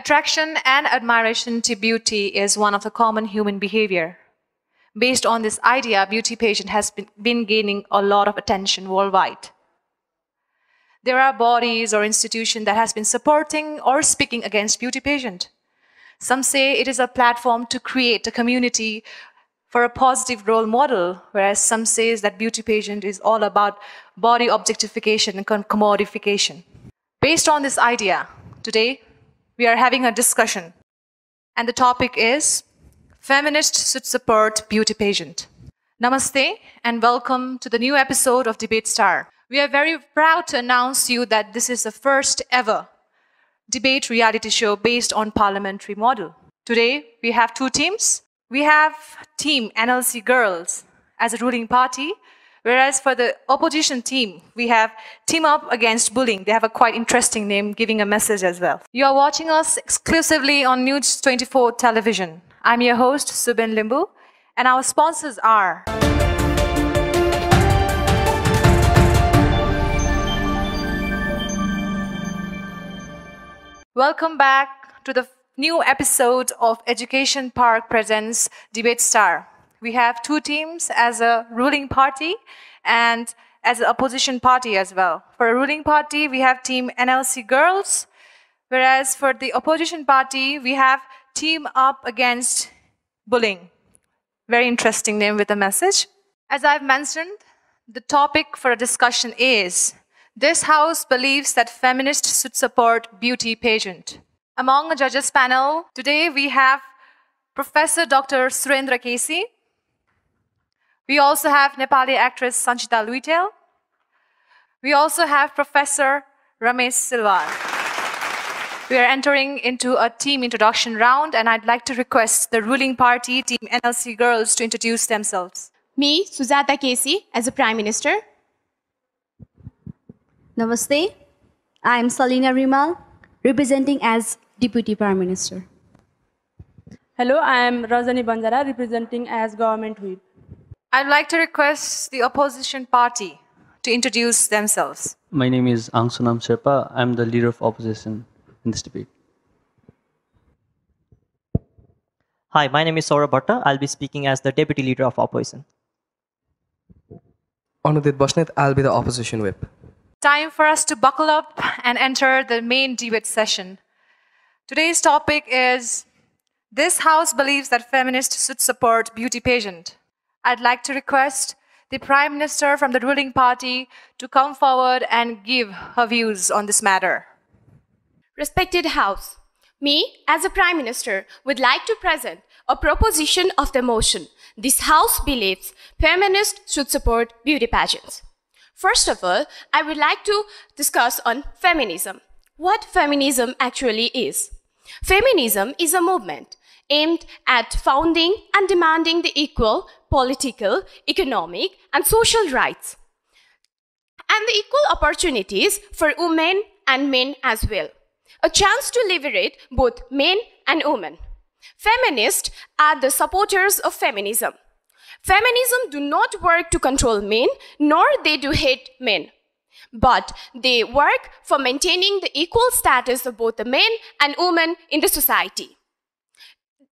Attraction and admiration to beauty is one of the common human behavior. Based on this idea, beauty pageant has been gaining a lot of attention worldwide. There are bodies or institutions that has been supporting or speaking against beauty pageant. Some say it is a platform to create a community for a positive role model, whereas some says that beauty pageant is all about body objectification and commodification. Based on this idea, today we are having a discussion, and the topic is Feminists should support beauty pageant. Namaste and welcome to the new episode of Debate Star. We are very proud to announce to you that this is the first ever debate reality show based on parliamentary model. Today we have two teams. We have team NLC Girls as a ruling party, whereas for the opposition team, we have Team Up Against Bullying. They have a quite interesting name, giving a message as well. You are watching us exclusively on News 24 television. I'm your host, Subin Limbu, and our sponsors are Welcome back to the new episode of Education Park Presents Debate Star. We have two teams as a ruling party and as an opposition party as well. For a ruling party, we have Team NLC Girls, whereas for the opposition party, we have Team Up Against Bullying. Very interesting name with a message. As I've mentioned, the topic for a discussion is, this house believes that feminists should support beauty pageant. Among the judges panel, today we have Professor Dr. Surendra Kesi. We also have Nepali actress Sanchita Luitel. We also have Professor Ramesh Silwar. We are entering into a team introduction round, and I'd like to request the ruling party, Team NLC Girls, to introduce themselves. Me, Sujata Kesi, as a Prime Minister. Namaste. I am Salina Rimal, representing as Deputy Prime Minister. Hello, I am Rajani Banjara, representing as Government Whip. I'd like to request the opposition party to introduce themselves. My name is Angsunam Sherpa. I'm the leader of opposition in this debate. Hi, my name is Saurabh Bhatta. I'll be speaking as the Deputy Leader of Opposition. Anudit Basnet, I'll be the Opposition Whip. Time for us to buckle up and enter the main debate session. Today's topic is, this house believes that feminists should support beauty pageant. I'd like to request the Prime Minister from the ruling party to come forward and give her views on this matter. Respected House, me, as a Prime Minister, would like to present a proposition of the motion. This House believes feminists should support beauty pageants. First of all, I would like to discuss on feminism. What feminism actually is. Feminism is a movement aimed at founding and demanding the equal political, economic, and social rights, and the equal opportunities for women and men as well. A chance to liberate both men and women. Feminists are the supporters of feminism. Feminism do not work to control men, nor they do hate men, but they work for maintaining the equal status of both the men and women in the society,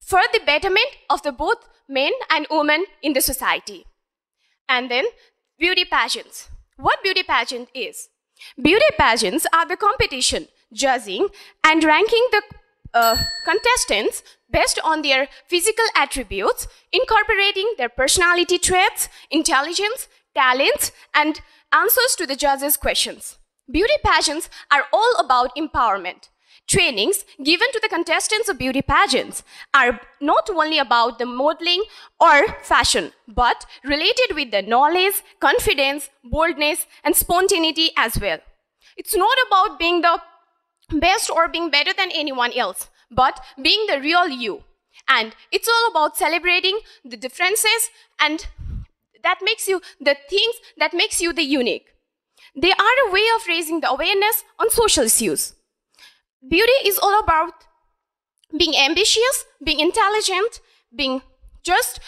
for the betterment of the both men and women in the society. And then beauty pageants. What beauty pageant is? Beauty pageants are the competition, judging and ranking the contestants based on their physical attributes, incorporating their personality traits, intelligence, talents, and answers to the judges' questions. Beauty pageants are all about empowerment. Trainings given to the contestants of beauty pageants are not only about the modeling or fashion, but related with the knowledge, confidence, boldness, and spontaneity as well. It's not about being the best or being better than anyone else, but being the real you. And it's all about celebrating the differences and that makes you the things that makes you the unique. They are a way of raising the awareness on social issues. Beauty is all about being ambitious, being intelligent, being just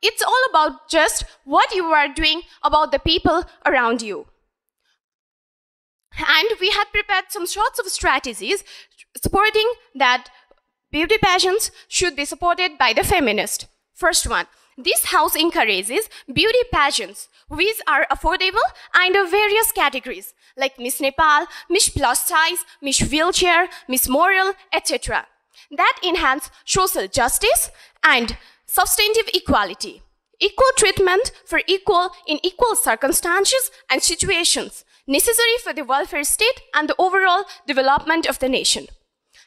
it's all about just what you are doing about the people around you. And we had prepared some sorts of strategies supporting that beauty pageants should be supported by the feminist. First one, this house encourages beauty pageants which are affordable and of various categories like Miss Nepal, Miss Plus Size, Miss Wheelchair, Miss Moral, etc. that enhance social justice and substantive equality. Equal treatment for equal in equal circumstances and situations necessary for the welfare state and the overall development of the nation.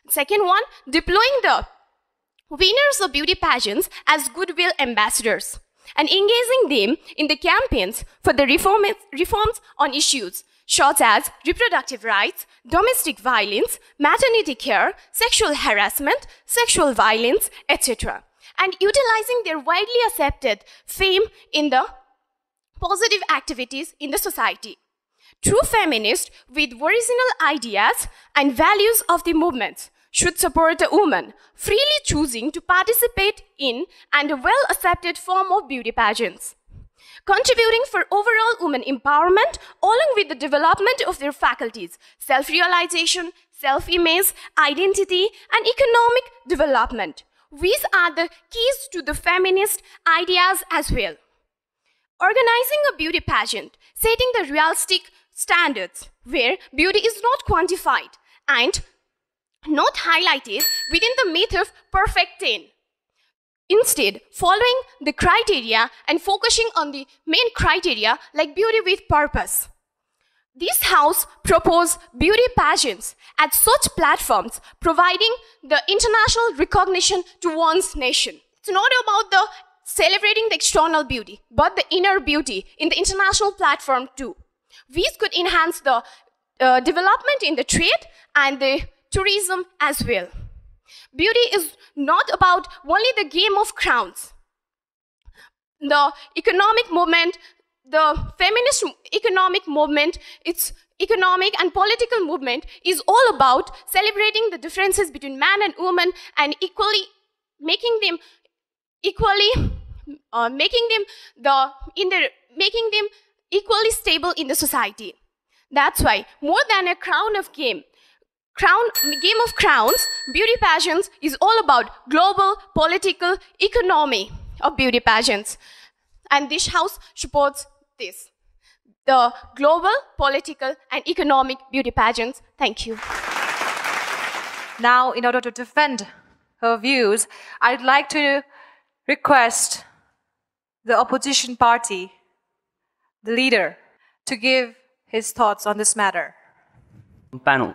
Second one, deploying the winners of beauty pageants as goodwill ambassadors and engaging them in the campaigns for the reforms on issues such as reproductive rights, domestic violence, maternity care, sexual harassment, sexual violence, etc. and utilizing their widely accepted fame in the positive activities in the society. True feminists with original ideas and values of the movements should support a woman freely choosing to participate in and a well-accepted form of beauty pageants, contributing for overall women empowerment along with the development of their faculties, self-realization, self-image, identity, and economic development. These are the keys to the feminist ideas as well. Organizing a beauty pageant, setting the realistic standards where beauty is not quantified and not highlighted within the myth of perfect 10. Instead, following the criteria and focusing on the main criteria like beauty with purpose. This house proposes beauty pageants at such platforms, providing the international recognition to one's nation. It's not about the celebrating the external beauty, but the inner beauty in the international platform too. These could enhance the development in the trade and the tourism as well. Beauty is not about only the game of crowns. The economic movement, the feminist economic movement, its economic and political movement is all about celebrating the differences between man and woman and equally making them equally stable in the society. That's why more than a game of crowns, beauty pageants is all about global political economy of beauty pageants. And this house supports this. The global political and economic beauty pageants. Thank you. Now, in order to defend her views, I'd like to request the opposition party, the leader, to give his thoughts on this matter. Panel.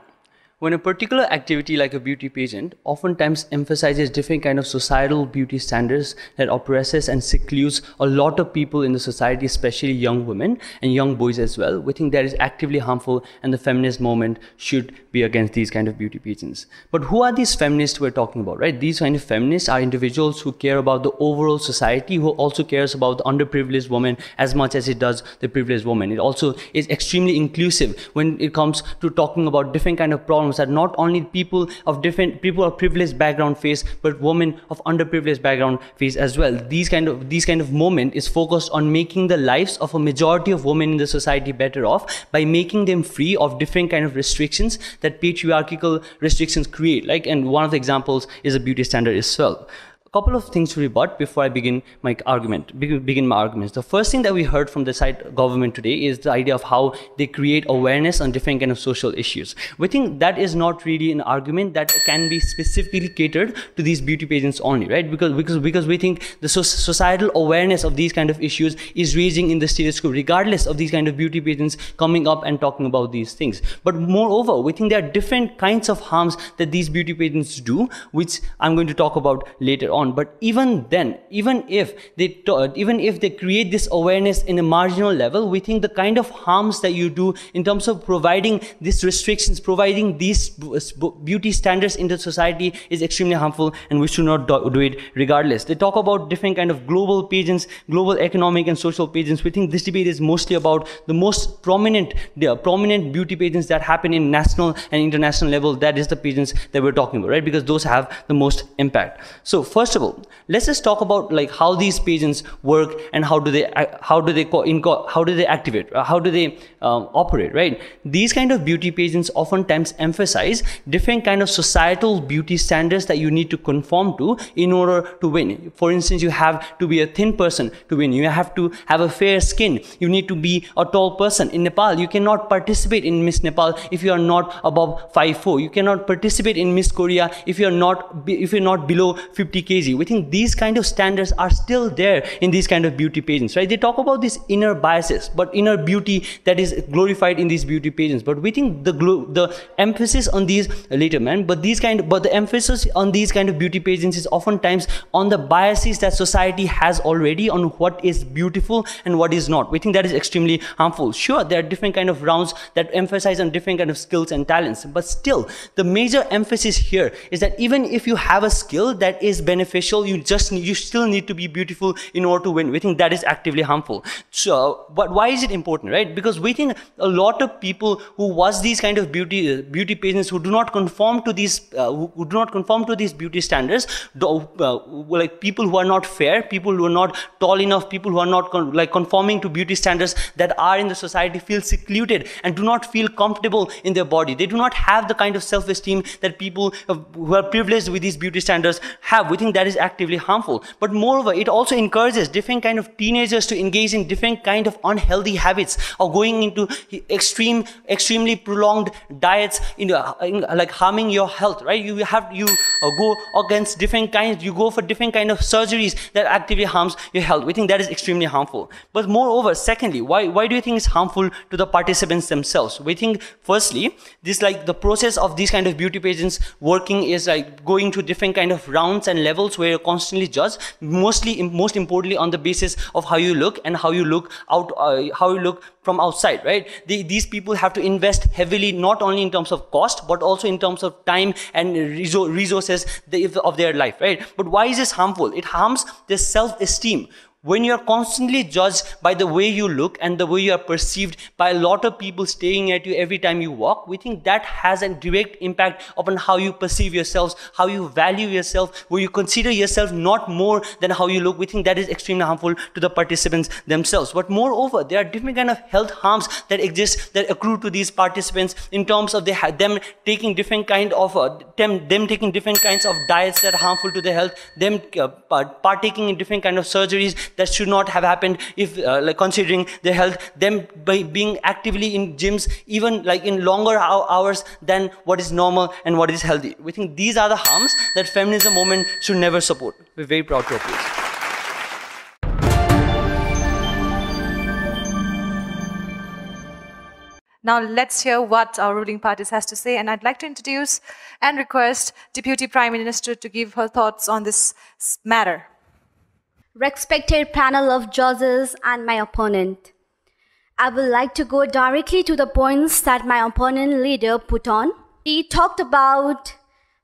When a particular activity like a beauty pageant oftentimes emphasizes different kind of societal beauty standards that oppresses and secludes a lot of people in the society, especially young women and young boys as well, we think that is actively harmful and the feminist movement should be against these kind of beauty pageants. But who are these feminists we're talking about, right? These kind of feminists are individuals who care about the overall society, who also cares about the underprivileged woman as much as it does the privileged woman. It also is extremely inclusive when it comes to talking about different kind of problems that not only people of privileged background face, but women of underprivileged background face as well. These kind of movement is focused on making the lives of a majority of women in the society better off by making them free of different kind of restrictions that patriarchal restrictions create. And one of the examples is a beauty standard as well. Couple of things to rebut before I begin my arguments. The first thing that we heard from the side government today is the idea of how they create awareness on different kind of social issues. We think that is not really an argument that can be specifically catered to these beauty pageants only, right? Because we think the societal awareness of these kind of issues is raising in the status quo, regardless of these kind of beauty pageants coming up and talking about these things. But moreover, we think there are different kinds of harms that these beauty pageants do, which I'm going to talk about later on. But even then, even if they create this awareness in a marginal level, we think the kind of harms that you do in terms of providing these restrictions, providing these beauty standards in the society is extremely harmful, and we should not do it regardless. They talk about different kind of global pageants, global economic and social pageants. We think this debate is mostly about the most prominent beauty pageants that happen in national and international level. That is the pageants that we're talking about, right? Because those have the most impact. So first first of all, let's just talk about like how these pageants work and how do they activate, how do they operate, right? These kind of beauty pageants oftentimes emphasize different kind of societal beauty standards that you need to conform to in order to win. For instance, you have to be a thin person to win. You have to have a fair skin. You need to be a tall person. In Nepal, you cannot participate in Miss Nepal if you are not above 5'4". You cannot participate in Miss Korea if you're not below 50 kg. We think these kind of standards are still there in these kind of beauty pageants, right? They talk about these inner biases, but inner beauty that is glorified in these beauty pageants. But we think the emphasis on these later, man. But the emphasis on these kind of beauty pageants is oftentimes on the biases that society has already on what is beautiful and what is not. We think that is extremely harmful. Sure, there are different kind of rounds that emphasize on different kind of skills and talents, but still the major emphasis here is that even if you have a skill that is beneficial, you still need to be beautiful in order to win. We think that is actively harmful. So, but why is it important, right? Because we think a lot of people who watch these kind of beauty pageants who do not conform to these beauty standards, like people who are not fair, people who are not tall enough, people who are not conforming to beauty standards that are in the society, feel secluded and do not feel comfortable in their body. They do not have the kind of self-esteem that people who are privileged with these beauty standards have. We think that is actively harmful. But moreover, it also encourages different kind of teenagers to engage in different kind of unhealthy habits or going into extremely prolonged diets, like harming your health, right? You go against different kinds, you go for different kind of surgeries that actively harms your health. We think that is extremely harmful. But moreover, secondly, why do you think it's harmful to the participants themselves? We think firstly, this like the process of these kind of beauty pageants working is like going through different kind of rounds and levels where you're constantly judged, most importantly on the basis of how you look and how you look from outside, right? These people have to invest heavily, not only in terms of cost, but also in terms of time and resources of their life, right? But why is this harmful? It harms their self-esteem. When you're constantly judged by the way you look and the way you are perceived by a lot of people staring at you every time you walk, we think that has a direct impact upon how you perceive yourselves, how you value yourself, where you consider yourself not more than how you look. We think that is extremely harmful to the participants themselves. But moreover, there are different kind of health harms that exist, that accrue to these participants in terms of them taking different kind of taking different kinds of diets that are harmful to their health, them partaking in different kind of surgeries that should not have happened if considering their health, them by being actively in gyms even like in longer hours than what is normal and what is healthy. We think these are the harms that feminism movement should never support. We're very proud to oppose. Now let's hear what our ruling parties has to say, and I'd like to introduce and request Deputy Prime Minister to give her thoughts on this matter. Respected panel of judges and my opponent, I would like to go directly to the points that my opponent leader put on. He talked about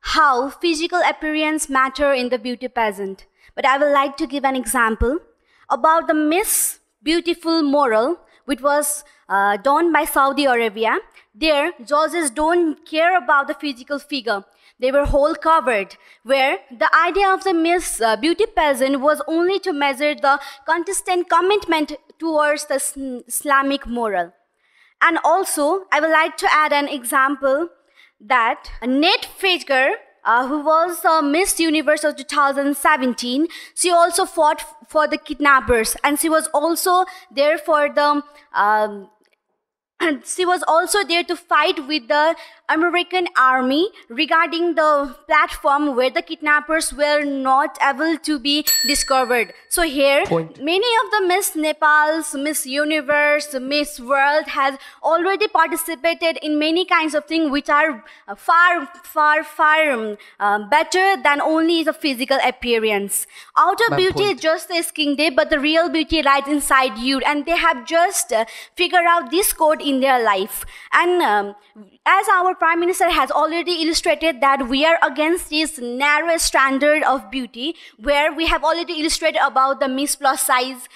how physical appearance matter in the beauty pageant, but I would like to give an example about the Miss Beautiful Moral, which was done by Saudi Arabia. There, judges don't care about the physical figure. They were whole covered, where the idea of the Miss Beauty pageant was only to measure the contestant commitment towards the Islamic moral. And also, I would like to add an example that Nate Fager, who was Miss Universe of 2017, she also fought for the kidnappers, and she was also there for the she was also there to fight with the American army regarding the platform where the kidnappers were not able to be discovered. So here, many of the Miss Nepals, Miss Universe, Miss World has already participated in many kinds of things which are far better than only the physical appearance. Outer beauty is just the skin deep, but the real beauty lies inside you, and they have just figured out this code in their life. And as our Prime Minister has already illustrated that we are against this narrow standard of beauty, where we have already illustrated about the Miss Plus Size,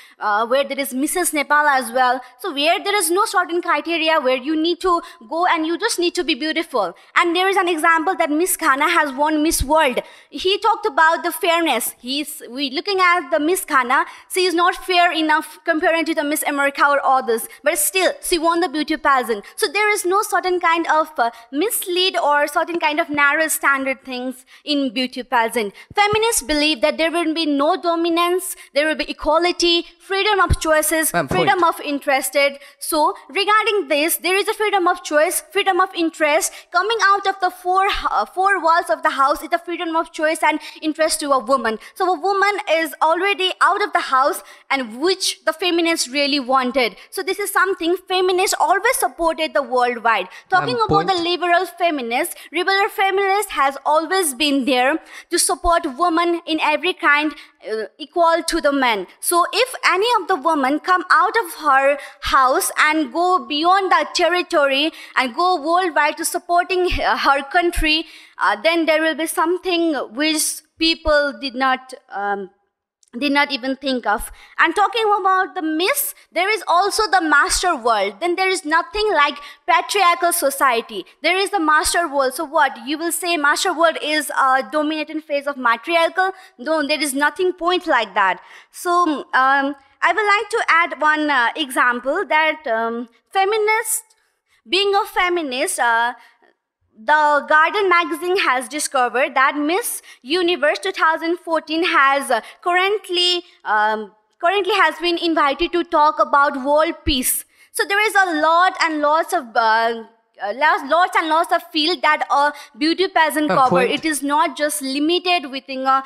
where there is Mrs. Nepal as well. So where there is no certain criteria where you need to go and you just need to be beautiful. And there is an example that Miss Khana has won Miss World. He talked about the fairness. We looking at the Miss Khana, she is not fair enough comparing to the Miss America or others, but still she won the beauty pageant. So there is no certain kind of mislead or certain kind of narrow standard things in beauty pageant. Feminists believe that there will be no dominance, there will be equality, freedom of choices, freedom of interested. So regarding this, there is a freedom of choice, freedom of interest. Coming out of the four walls of the house is the freedom of choice and interest to a woman. So a woman is already out of the house, and which the feminists really wanted. So this is something feminists always supported the worldwide. Talking about the liberal feminists has always been there to support women in every kind, equal to the men. So if any of the women come out of her house and go beyond that territory and go worldwide to supporting her country, then there will be something which people did not even think of. And talking about the Miss, there is also the master world. Then there is nothing like patriarchal society. There is the master world. So what? You will say master world is a dominating phase of matriarchal? No, there is nothing point like that. So I would like to add one example that being a feminist, the Garden magazine has discovered that Miss Universe 2014 has currently has been invited to talk about world peace. So there is a lot and lots of field that a beauty pageant cover. It is not just limited within a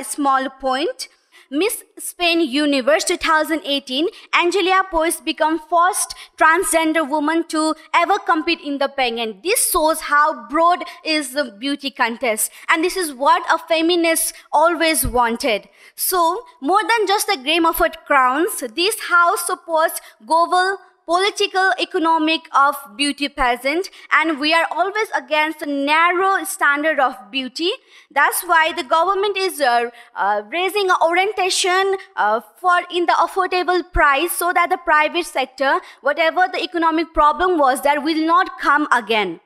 small point. Miss Spain Universe 2018, Angelia Poise became first transgender woman to ever compete in the pageant. This shows how broad is the beauty contest, and this is what a feminist always wanted. So, more than just the game of crowns, this house supports global political, economic of beauty pageant, and we are always against a narrow standard of beauty. That's why the government is raising orientation for in the affordable price, so that the private sector, whatever the economic problem was, that will not come again.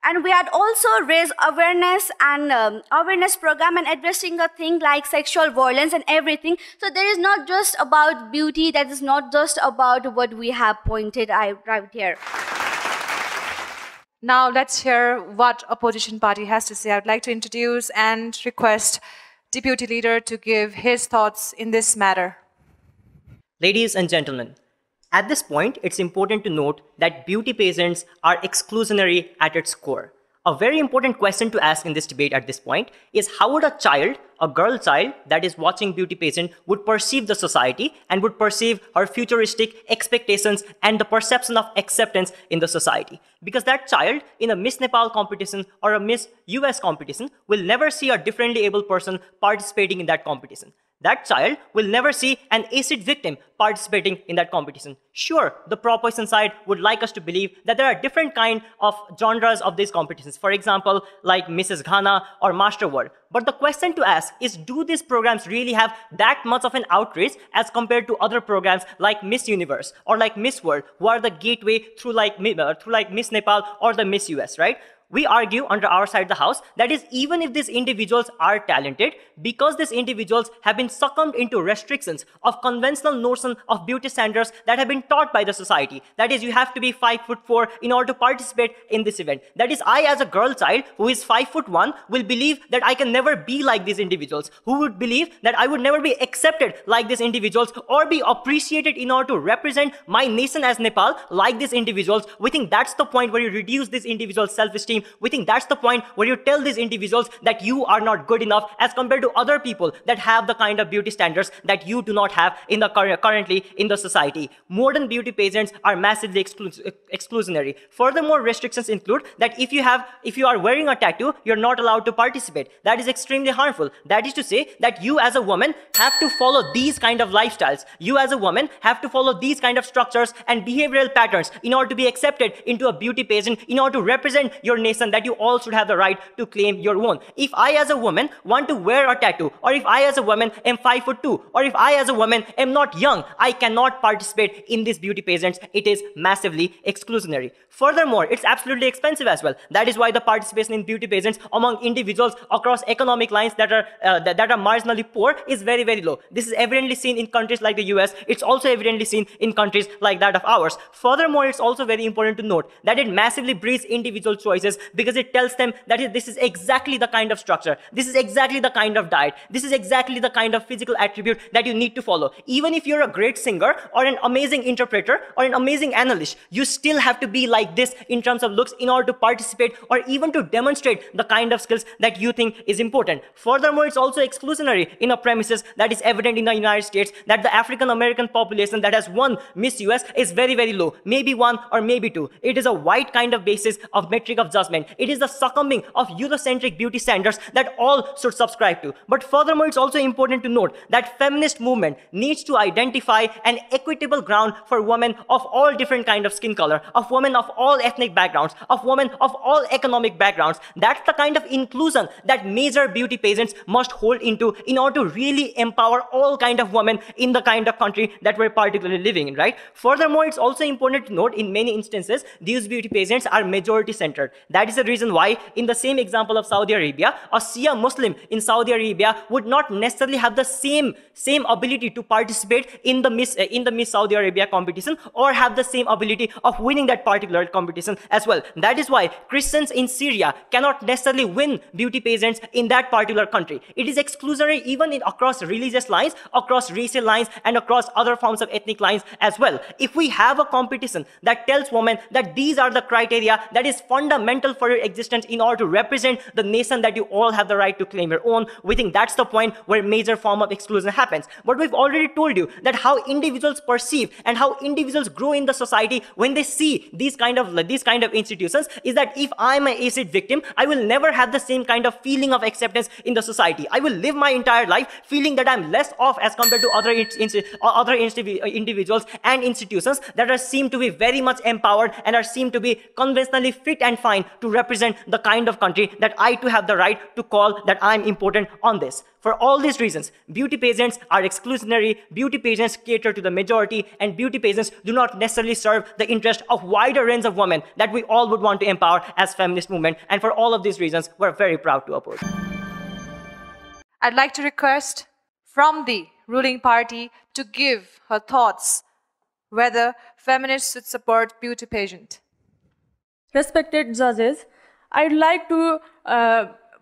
And we had also raised awareness and awareness program and addressing a thing like sexual violence and everything. So there is not just about beauty, that is not just about what we have pointed out right here. Now let's hear what opposition party has to say. I would like to introduce and request Deputy Leader to give his thoughts in this matter. Ladies and gentlemen, at this point, it's important to note that beauty pageants are exclusionary at its core. A very important question to ask in this debate at this point is how would a child, a girl child that is watching beauty pageant would perceive the society and would perceive her futuristic expectations and the perception of acceptance in the society. Because that child in a Miss Nepal competition or a Miss US competition will never see a differently able person participating in that competition. That child will never see an acid victim participating in that competition. Sure, the proposition side would like us to believe that there are different kind of genres of these competitions. For example, like Mrs. Ghana or Master World. But the question to ask is, do these programs really have that much of an outreach as compared to other programs like Miss Universe or like Miss World, who are the gateway through like Miss Nepal or the Miss US, right? We argue under our side of the house that is, even if these individuals are talented, because these individuals have been succumbed into restrictions of conventional notion of beauty standards that have been taught by the society. That is, you have to be 5'4" in order to participate in this event. That is, I as a girl child who is 5'1" will believe that I can never be like these individuals, who would believe that I would never be accepted like these individuals or be appreciated in order to represent my nation as Nepal like these individuals. We think that's the point where you reduce this individual's self-esteem reaching, we think that's the point where you tell these individuals that you are not good enough as compared to other people that have the kind of beauty standards that you do not have in the currently in the society. Modern beauty pageants are massively exclusionary. Furthermore, restrictions include that if you are wearing a tattoo, you're not allowed to participate. That is extremely harmful. That is to say that you as a woman have to follow these kind of lifestyles. You as a woman have to follow these kind of structures and behavioral patterns in order to be accepted into a beauty pageant, in order to represent your nation, that you all should have the right to claim your own. If I as a woman want to wear a tattoo, or if I as a woman am 5'2", or if I as a woman am not young, I cannot participate in these beauty pageants. It is massively exclusionary. Furthermore, it's absolutely expensive as well. That is why the participation in beauty pageants among individuals across economic lines that are marginally poor is very, very low. This is evidently seen in countries like the US. It's also evidently seen in countries like that of ours. Furthermore, it's also very important to note that it massively breeds individual choices, because it tells them that this is exactly the kind of structure, this is exactly the kind of diet, this is exactly the kind of physical attribute that you need to follow. Even if you're a great singer or an amazing interpreter or an amazing analyst, you still have to be like this in terms of looks in order to participate or even to demonstrate the kind of skills that you think is important. Furthermore, it's also exclusionary in a premises that is evident in the United States, that the African American population that has won Miss US is very, very low, maybe 1 or maybe 2. It is a white kind of basis of metric of judgment. It is the succumbing of Eurocentric beauty standards that all should subscribe to. But furthermore, it's also important to note that feminist movement needs to identify an equitable ground for women of all different kind of skin color, of women of all ethnic backgrounds, of women of all economic backgrounds. That's the kind of inclusion that major beauty pageants must hold into in order to really empower all kind of women in the kind of country that we're particularly living in, right? Furthermore, it's also important to note in many instances, these beauty pageants are majority centered. That is the reason why in the same example of Saudi Arabia, a Shia Muslim in Saudi Arabia would not necessarily have the same ability to participate in the Miss Saudi Arabia competition, or have the same ability of winning that particular competition as well. That is why Christians in Syria cannot necessarily win beauty pageants in that particular country. It is exclusionary even across religious lines, across racial lines, and across other forms of ethnic lines as well. If we have a competition that tells women that these are the criteria that is fundamental for your existence in order to represent the nation that you all have the right to claim your own, we think that's the point where major form of exclusion happens. But we've already told you that how individuals perceive and how individuals grow in the society when they see these kind of institutions is that if I'm an acid victim, I will never have the same kind of feeling of acceptance in the society. I will live my entire life feeling that I'm less off as compared to other individuals and institutions that are seen to be very much empowered and are seen to be conventionally fit and fine to represent the kind of country that I too have the right to call that I'm important on this. For all these reasons, beauty pageants are exclusionary, beauty pageants cater to the majority, and beauty pageants do not necessarily serve the interest of wider range of women that we all would want to empower as feminist movement. And for all of these reasons, we're very proud to oppose. I'd like to request from the ruling party to give her thoughts whether feminists should support beauty pageant. Respected judges, I'd like to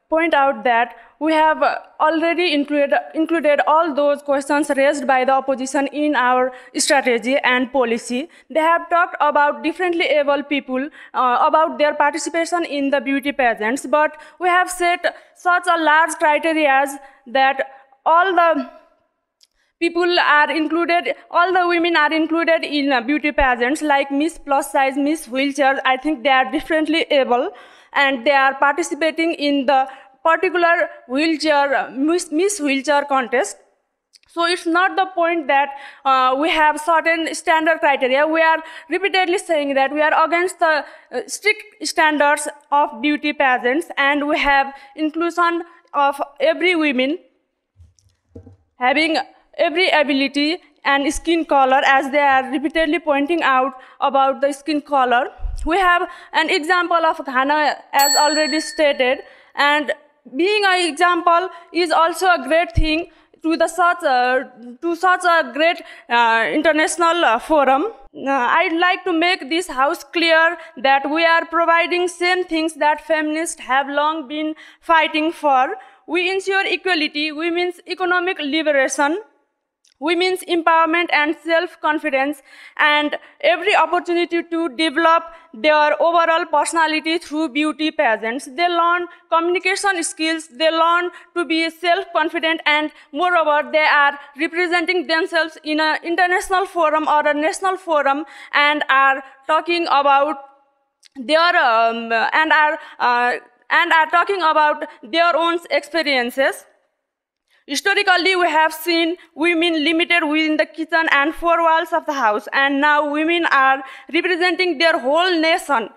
point out that we have already included all those questions raised by the opposition in our strategy and policy. They have talked about differently able people, about their participation in the beauty pageants, but we have set such a large criteria that all the people are included, all the women are included in beauty pageants like Miss Plus Size, Miss Wheelchair. I think they are differently able and they are participating in the particular wheelchair, Miss Wheelchair contest. So it's not the point that we have certain standard criteria. We are repeatedly saying that we are against the strict standards of beauty pageants, and we have inclusion of every woman having every ability and skin color, as they are repeatedly pointing out about the skin color. We have an example of Ghana as already stated, and being an example is also a great thing to such a great international forum. I'd like to make this house clear that we are providing same things that feminists have long been fighting for. We ensure equality, women's economic liberation. women's empowerment and self-confidence, and every opportunity to develop their overall personality through beauty pageants. They learn communication skills, they learn to be self-confident, and moreover, they are representing themselves in an international forum or a national forum and are talking about their talking about their own experiences. Historically, we have seen women limited within the kitchen and four walls of the house, and now women are representing their whole nation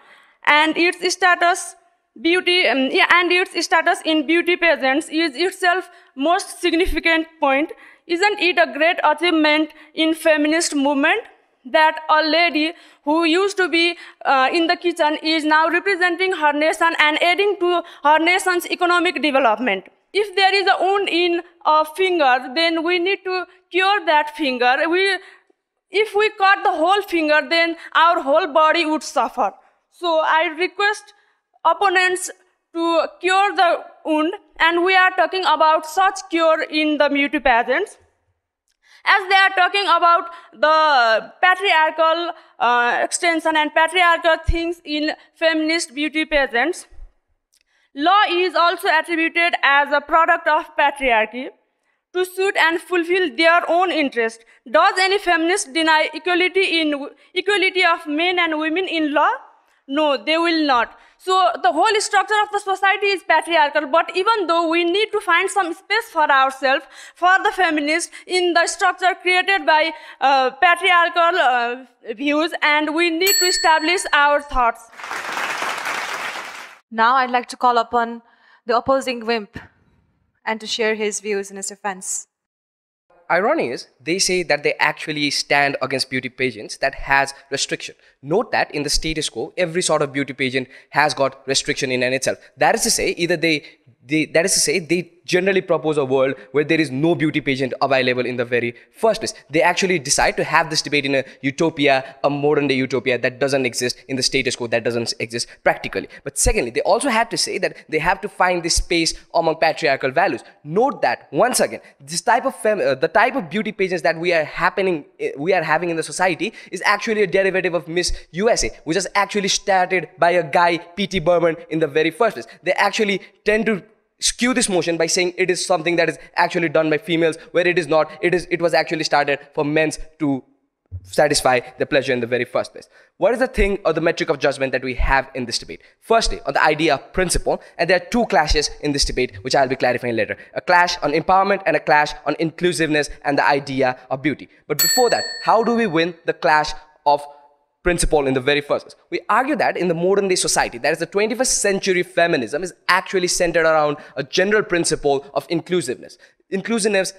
and its status its status in beauty pageants is itself most significant point. Isn't it a great achievement in feminist movement that a lady who used to be in the kitchen is now representing her nation and aiding to her nation's economic development? If there is a wound in a finger, then we need to cure that finger. If we cut the whole finger, then our whole body would suffer. So I request opponents to cure the wound, and we are talking about such cure in the beauty pageants. As they are talking about the patriarchal extension and patriarchal things in feminist beauty pageants, law is also attributed as a product of patriarchy to suit and fulfill their own interest. Does any feminist deny equality of men and women in law? No, they will not. So the whole structure of the society is patriarchal, but even though we need to find some space for ourselves, for the feminists, in the structure created by patriarchal views, and we need to establish our thoughts. Now I'd like to call upon the opposing wimp and to share his views in his defense. Irony is, they say that they actually stand against beauty pageants that has restriction. Note that in the status quo, every sort of beauty pageant has got restriction in and itself. That is to say, either they generally propose a world where there is no beauty pageant available in the very first place. They actually decide to have this debate in a utopia, a modern day utopia that doesn't exist in the status quo, that doesn't exist practically. But secondly, they also have to say that they have to find this space among patriarchal values. Note that, once again, this type of the type of beauty pageants that we are having in the society is actually a derivative of Miss USA, which was actually started by a guy, P.T. Burman, in the very first place. They actually tend to skew this motion by saying it is something that is actually done by females, where it is not. It was actually started for men to satisfy the pleasure in the very first place. What is the thing or the metric of judgment that we have in this debate? Firstly, on the idea of principle, and there are two clashes in this debate, which I'll be clarifying later. A clash on empowerment and a clash on inclusiveness and the idea of beauty. But before that, how do we win the clash of principle in the very first place? We argue that in the modern day society, that is the 21st century feminism is actually centered around a general principle of inclusiveness. Inclusiveness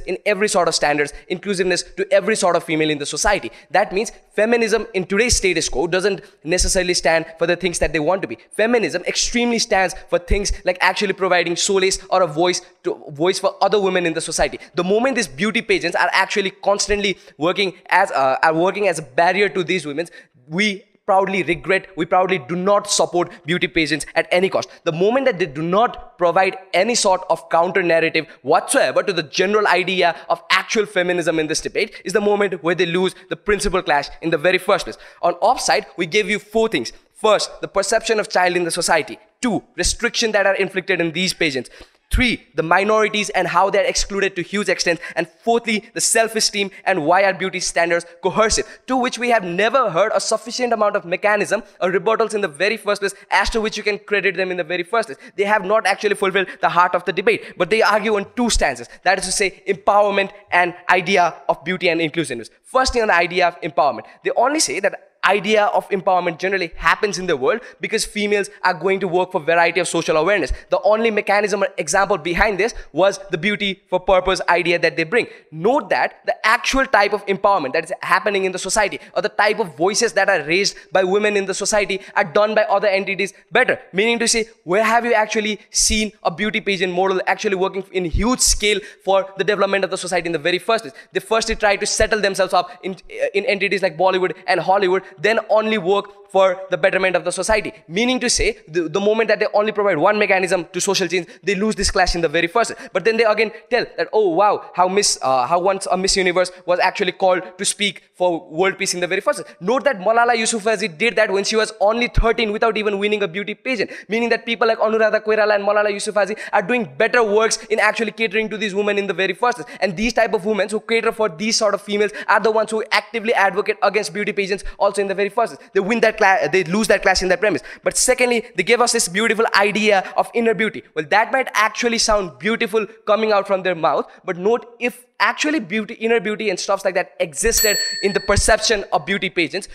in every sort of standards, inclusiveness to every sort of female in the society. That means feminism in today's status quo doesn't necessarily stand for the things that they want to be. Feminism extremely stands for things like actually providing solace or a voice for other women in the society. The moment these beauty pageants are actually constantly working as a barrier to these women, we proudly do not support beauty pageants at any cost. The moment that they do not provide any sort of counter narrative whatsoever to the general idea of actual feminism in this debate is the moment where they lose the principal clash in the very first place. On offside, we gave you four things. First, the perception of child in the society. 2, restrictions that are inflicted in these pageants. 3, the minorities and how they're excluded to huge extent. And 4thly, the self-esteem and why are beauty standards coercive, to which we have never heard a sufficient amount of mechanism or rebuttals in the very first place as to which you can credit them in the very first place. They have not actually fulfilled the heart of the debate, but they argue on two stances. That is to say, empowerment and idea of beauty and inclusiveness. Firstly, on the idea of empowerment, they only say that idea of empowerment generally happens in the world because females are going to work for variety of social awareness. The only mechanism or example behind this was the beauty for purpose idea that they bring. Note that the actual type of empowerment that is happening in the society, or the type of voices that are raised by women in the society, are done by other entities better. Meaning to say, where have you actually seen a beauty pageant model actually working in huge scale for the development of the society in the very first place? They firstly try to settle themselves up in entities like Bollywood and Hollywood, then only work for the betterment of the society. Meaning to say, the moment that they only provide one mechanism to social change, they lose this clash in the very first. But then they again tell that, oh wow, how once a Miss Universe was actually called to speak for world peace in the very first. Note that Malala Yousafzai did that when she was only 13 without even winning a beauty pageant. Meaning that people like Anuradha Koirala and Malala Yousafzai are doing better works in actually catering to these women in the very first. And these type of women who cater for these sort of females are the ones who actively advocate against beauty pageants also in the very first. They win that they lose that clash in that premise. But secondly, they give us this beautiful idea of inner beauty. Well, that might actually sound beautiful coming out from their mouth, but note, if actually inner beauty and stuff like that existed in the perception of beauty pageants,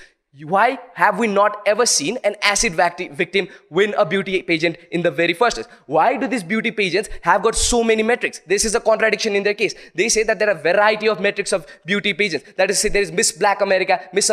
why have we not ever seen an acid victim win a beauty pageant in the very first place? Why do these beauty pageants have got so many metrics? This is a contradiction in their case. They say that there are a variety of metrics of beauty pageants. That is, say there is Miss Black America, Miss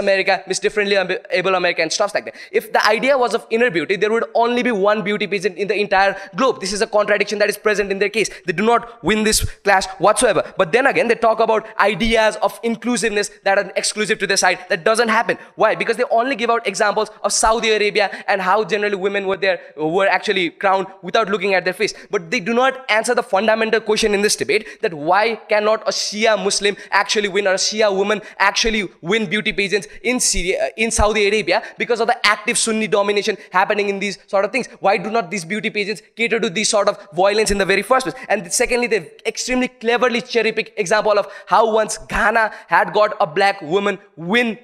Differently Able America, and stuff like that. If the idea was of inner beauty, there would only be one beauty pageant in the entire globe. This is a contradiction that is present in their case. They do not win this clash whatsoever. But then again, they talk about ideas of inclusiveness that are exclusive to their side. That doesn't happen. Why? Because they only give out examples of Saudi Arabia and how generally women were actually crowned without looking at their face. But they do not answer the fundamental question in this debate, that why cannot a Shia Muslim actually win, or a Shia woman actually win beauty pageants in Saudi Arabia, because of the active Sunni domination happening in these sort of things. Why do not these beauty pageants cater to this sort of violence in the very first place? And secondly, they extremely cleverly cherry-pick example of how once Ghana had got a black woman win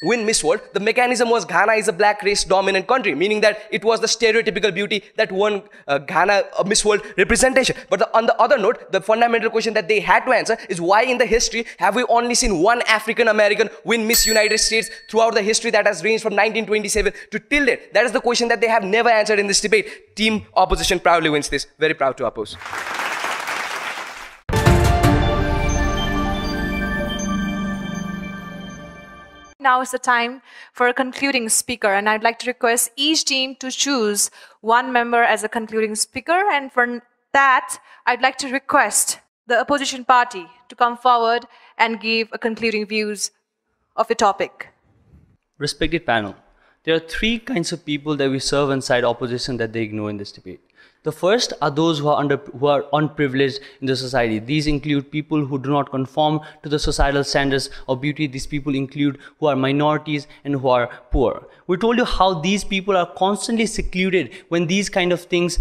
Miss World. The mechanism was Ghana is a black race dominant country, meaning that it was the stereotypical beauty that won Ghana a Miss World representation. But on the other note, the fundamental question that they had to answer is, why in the history have we only seen one African American win Miss United States throughout the history that has ranged from 1927 to till date? That is the question that they have never answered in this debate. Team opposition proudly wins this. Very proud to oppose. Now is the time for a concluding speaker, and I'd like to request each team to choose one member as a concluding speaker, and for that, I'd like to request the opposition party to come forward and give a concluding views of the topic. Respected panel, there are three kinds of people that we serve inside opposition that they ignore in this debate. The first are those who are unprivileged in the society. These include people who do not conform to the societal standards of beauty. These people include who are minorities and who are poor. We told you how these people are constantly secluded when these kind of things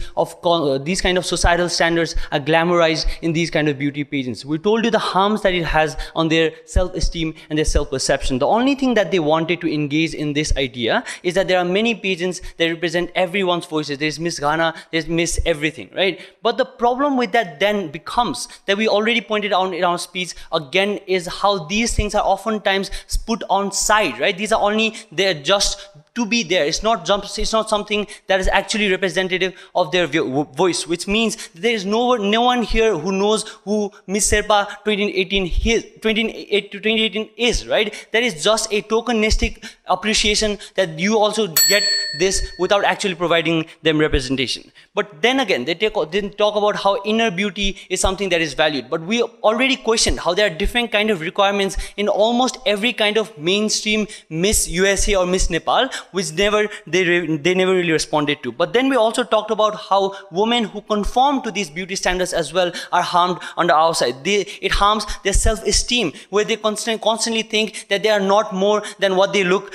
these kind of societal standards are glamorized in these kind of beauty pageants. We told you the harms that it has on their self-esteem and their self-perception. The only thing that they wanted to engage in this idea is that there are many pageants that represent everyone's voices. There's Miss Ghana, there's Miss everything, right? But the problem with that then becomes, that we already pointed out in our speech again, is how these things are oftentimes put on side, right? These are only there just to be there. It's not something that is actually representative of their voice, which means there is no one here who knows who Miss Sherpa 2018 is, right? That is just a tokenistic appreciation that you also get this without actually providing them representation. But then again, they talk about how inner beauty is something that is valued. But we already questioned how there are different kind of requirements in almost every kind of mainstream Miss USA or Miss Nepal, which they never really responded to. But then we also talked about how women who conform to these beauty standards as well are harmed on the outside. It harms their self-esteem, where they constantly think that they are not more than what they look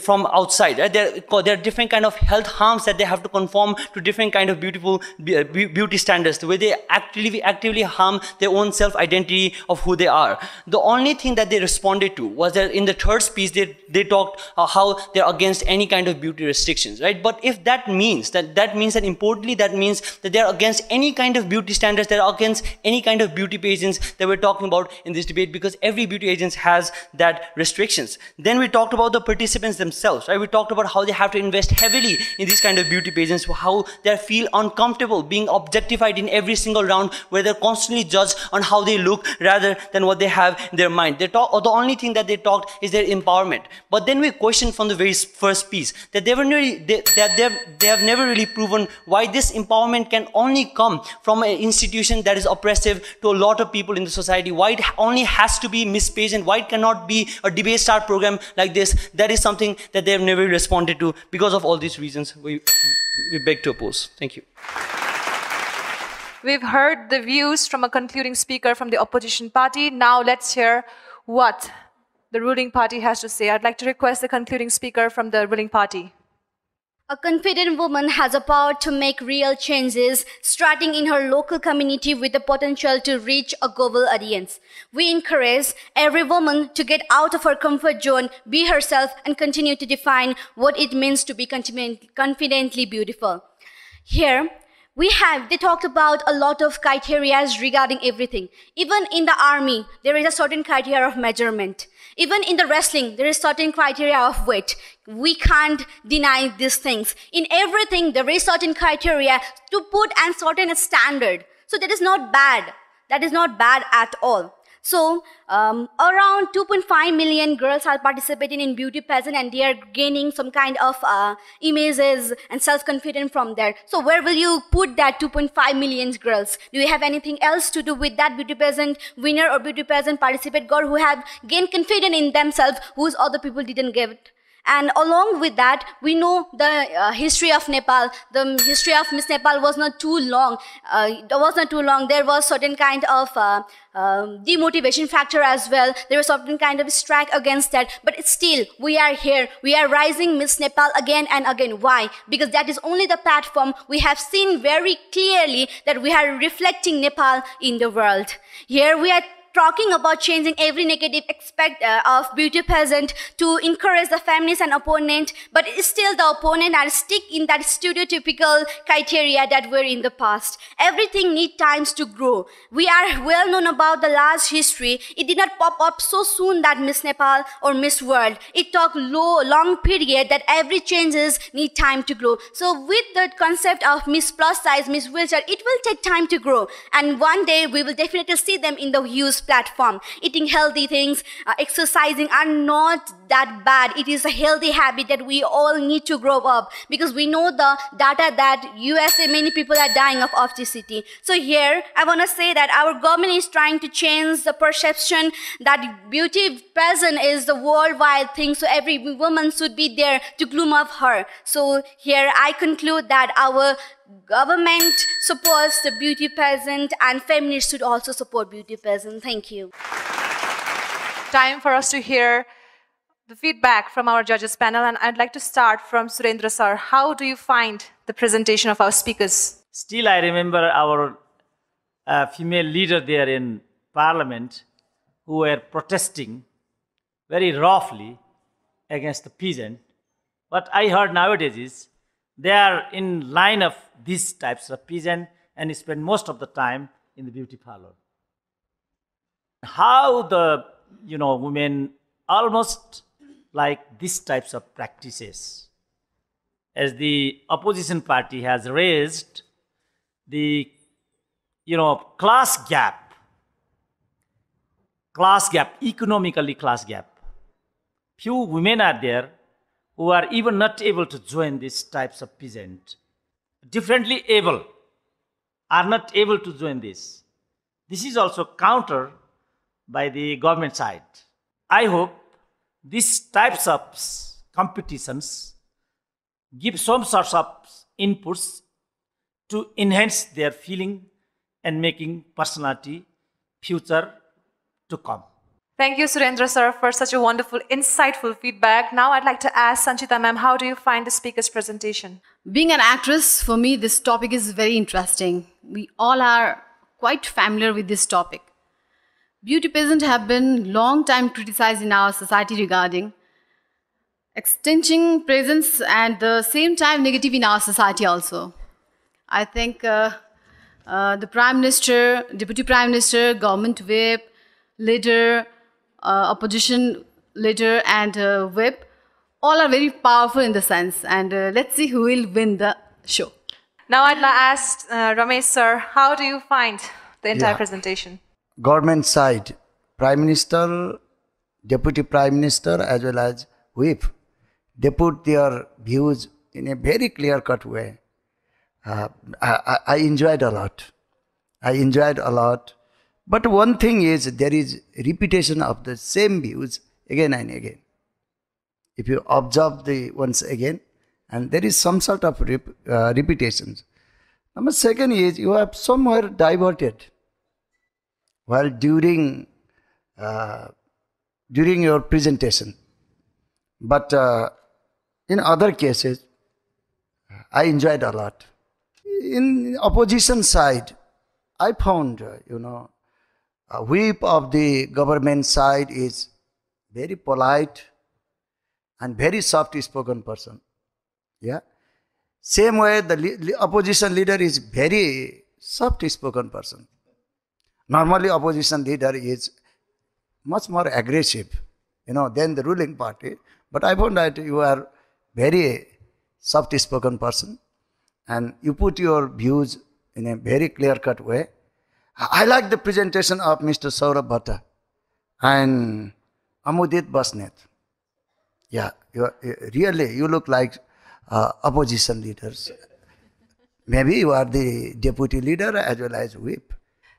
from outside. Right? There are different kind of health harms that they have to conform to different kind of beautiful beauty standards, where they actively harm their own self-identity of who they are. The only thing that they responded to was that in the third speech they talked how they're against any kind of beauty restrictions, right? But if that means that importantly that means that they're against any kind of beauty standards, they're against any kind of beauty pageants that we're talking about in this debate, because every beauty agency has that restrictions. Then we talked about the participants themselves, right? We talked about how they have to invest heavily in these kind of beauty pageants, how they feel uncomfortable being objectified in every single round, where they're constantly judged on how they look rather than what they have in their mind. The only thing that they talked is their empowerment. But then we questioned from the very first piece, that they have never really proven why this empowerment can only come from an institution that is oppressive to a lot of people in the society, why it only has to be Miss Pageant, why it cannot be a debate star program like this. That is something that they have never responded to. Because of all these reasons, we beg to oppose. Thank you. We've heard the views from a concluding speaker from the opposition party. Now let's hear what the ruling party has to say. I'd like to request the concluding speaker from the ruling party. A confident woman has a power to make real changes, starting in her local community with the potential to reach a global audience. We encourage every woman to get out of her comfort zone, be herself, and continue to define what it means to be confidently beautiful. Here, they talked about a lot of criteria regarding everything. Even in the army, there is a certain criteria of measurement. Even in the wrestling, there is certain criteria of weight. We can't deny these things. In everything, there is certain criteria to put and certain standard. So that is not bad. That is not bad at all. So around 2.5 million girls are participating in beauty pageant, and they are gaining some kind of images and self-confidence from there. So where will you put that 2.5 million girls? Do you have anything else to do with that beauty pageant winner or beauty pageant participant girl who have gained confidence in themselves, whose other people didn't give it? And along with that, we know the history of Nepal. The history of Miss Nepal was not too long. There was certain kind of demotivation factor as well. There was certain kind of strike against that. But still, we are here. We are rising Miss Nepal again and again. Why? Because that is only the platform. We have seen very clearly that we are reflecting Nepal in the world. Here we are talking about changing every negative aspect of beauty pageant to encourage the feminist and opponent, but still the opponent are stick in that stereotypical criteria that were in the past. Everything needs times to grow. We are well known about the large history. It did not pop up so soon that Miss Nepal or Miss World. It took long period that every changes need time to grow. So with the concept of Miss Plus Size, Miss Wheelchair, it will take time to grow. And one day we will definitely see them in the huge platform. Eating healthy things, exercising are not that bad. It is a healthy habit that we all need to grow up, because we know the data that USA, many people are dying of obesity. So here, I want to say that our government is trying to change the perception that beauty pageant is the worldwide thing, so every woman should be there to gloom up her. So here, I conclude that our government supports the beauty pageant, and feminists should also support beauty pageant. Thank you. Time for us to hear the feedback from our judges panel, and I'd like to start from Surendra sir. How do you find the presentation of our speakers? Still, I remember our female leader there in Parliament who were protesting very roughly against the peasant. What I heard nowadays is they are in line of these types of peasant and spend most of the time in the beauty parlor. How the women almost like these types of practices, as the opposition party has raised the class gap, economically class gap. Few women are there who are even not able to join these types of peasant. Differently able are not able to join this. This is also countered by the government side. I hope these types of competitions give some sorts of inputs to enhance their feeling and making personality future to come. Thank you, Surendra sir, for such a wonderful, insightful feedback. Now I'd like to ask Sanchita ma'am, how do you find the speaker's presentation? Being an actress, for me, this topic is very interesting. We all are quite familiar with this topic. Beauty pageants have been long time criticized in our society regarding extending presence and at the same time negative in our society also. I think the Prime Minister, Deputy Prime Minister, Government Whip, leader, opposition leader and whip, all are very powerful in the sense, and let's see who will win the show. Now I'd like to ask Ramesh sir, how do you find the entire presentation? Government side, Prime Minister, Deputy Prime Minister as well as whip, they put their views in a very clear-cut way. I enjoyed a lot. I enjoyed a lot. But one thing is, there is repetition of the same views again and again. If you observe the once again, and there is some sort of repetitions. Number second is, you have somewhere diverted while during your presentation. But in other cases, I enjoyed a lot. In opposition side, I found, a whip of the government side is very polite and very soft-spoken person. Yeah. Same way, the opposition leader is very soft-spoken person. Normally, opposition leader is much more aggressive, than the ruling party. But I found that you are very soft-spoken person, and you put your views in a very clear-cut way. I like the presentation of Mr. Saurabh Bhatta and Amudit Basnet. Yeah, you look like opposition leaders. Maybe you are the deputy leader as well as whip.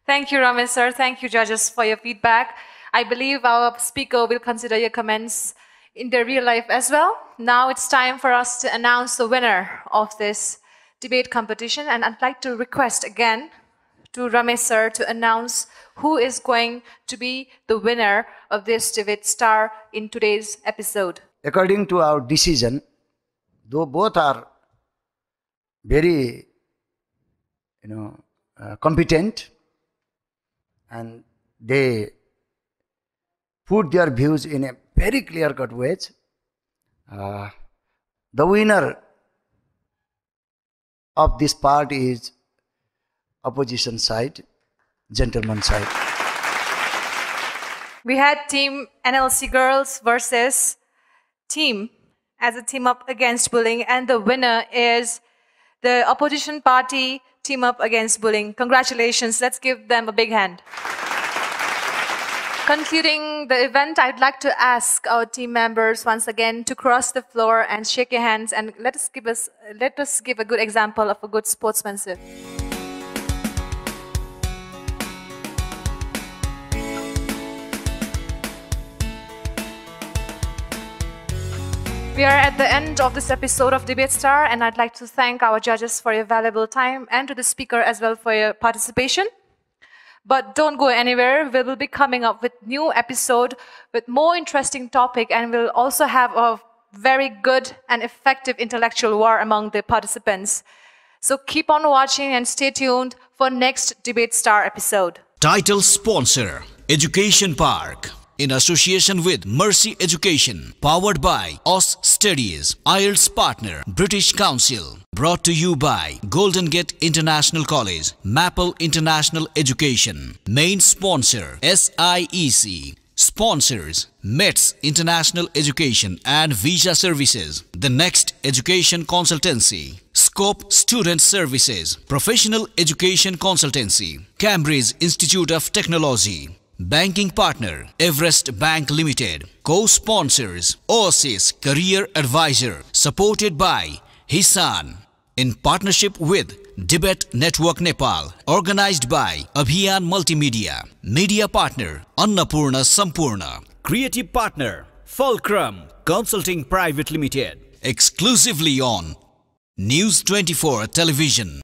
Thank you, Ramesh sir. Thank you, judges, for your feedback. I believe our speaker will consider your comments in their real life as well. Now it's time for us to announce the winner of this debate competition, and I'd like to request again to Ramesh sir to announce who is going to be the winner of this debate star in today's episode. According to our decision, though both are very competent and they put their views in a very clear-cut ways, the winner of this part is opposition side, gentleman side. We had team NLC girls versus team as a team up against bullying, and the winner is the opposition party team up against bullying. Congratulations. Let's give them a big hand. Concluding the event, I'd like to ask our team members once again to cross the floor and shake your hands, and let us give a good example of a good sportsmanship. We are at the end of this episode of Debate Star, and I'd like to thank our judges for your valuable time and to the speaker as well for your participation. But don't go anywhere. We will be coming up with new episode with more interesting topic, and we'll also have a very good and effective intellectual war among the participants. So keep on watching and stay tuned for next Debate Star episode. Title sponsor, Education Park, in association with Mercy Education, powered by OS Studies, IELTS partner, British Council. Brought to you by Golden Gate International College, Maple International Education. Main sponsor, SIEC. Sponsors, METS International Education and Visa Services, The Next Education Consultancy, Scope Student Services, Professional Education Consultancy, Cambridge Institute of Technology. Banking partner, Everest Bank Limited. Co-sponsors, Oasis Career Advisor, supported by Hisan. In partnership with Debate Network Nepal, organized by Abhiyan Multimedia. Media partner, Annapurna Sampurna. Creative partner, Fulcrum Consulting Private Limited. Exclusively on News 24 Television.